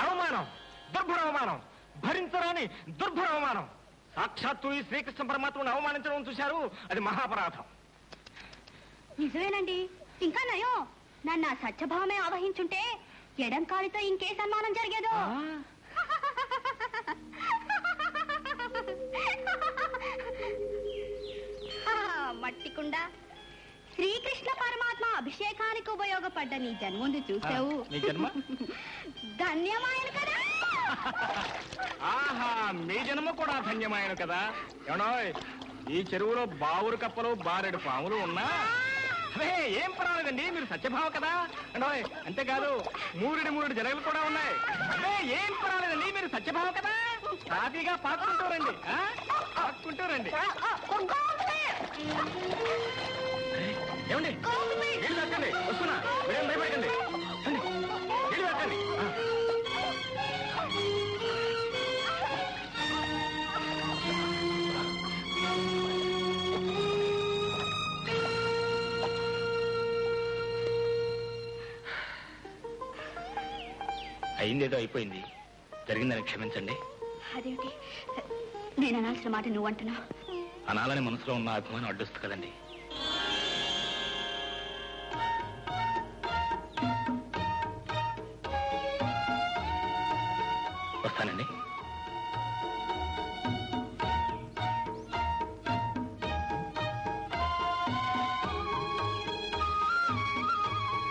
అవమానం, దుర్భర అవమానం, భరించరాని దుర్భర అవమానం. సాక్షాత్తు ఈ శ్రీకృష్ణ పరమాత్మను అవమానించడం చూశారు, అది మహాపరాధం. నిజమేనండి. ఇంకా నయం, నన్ను ఆ సత్యభావమే ఆవహించుంటే ఎడం కాలితో ఇంకే సన్మానం జరిగేదో. మట్టికుండా శ్రీకృష్ణ పరమాత్మ అభిషేకానికి ఉపయోగపడ్డ నీ జన్మందు చూసావు. ధన్యమాయను కదా. ఆహా, మీ జన్మ కూడా ధన్యమాయను కదా. ఏమనో ఈ చెరువులో బావురు కప్పలు బారెడు పాములు ఉన్నా అదే ఏం పర్వాలేదండి, మీరు సత్యభావ కదా. అంతేకాదు మూడు జలగలు కూడా ఉన్నాయి. అదే ఏం పర్వాలేదండి, మీరు సత్యభావ కదా. హ్యాపీగా పాక్కుంటూ రండి, పాక్కుంటూ రండి. ఏమండి నీళ్ళు తాకండి, వస్తున్నా, మీరేం భయపడకండి. నీళ్ళు తాకండి. అయిందేదో అయిపోయింది, జరిగిందని క్షమించండి. అదేమిటి నేను అనాల్సిన మాట నువ్వు అంటున్నా? అనాలని మనసులో ఉన్న అభిమానం అడ్డొస్తుంది కదండి. వస్తానండి.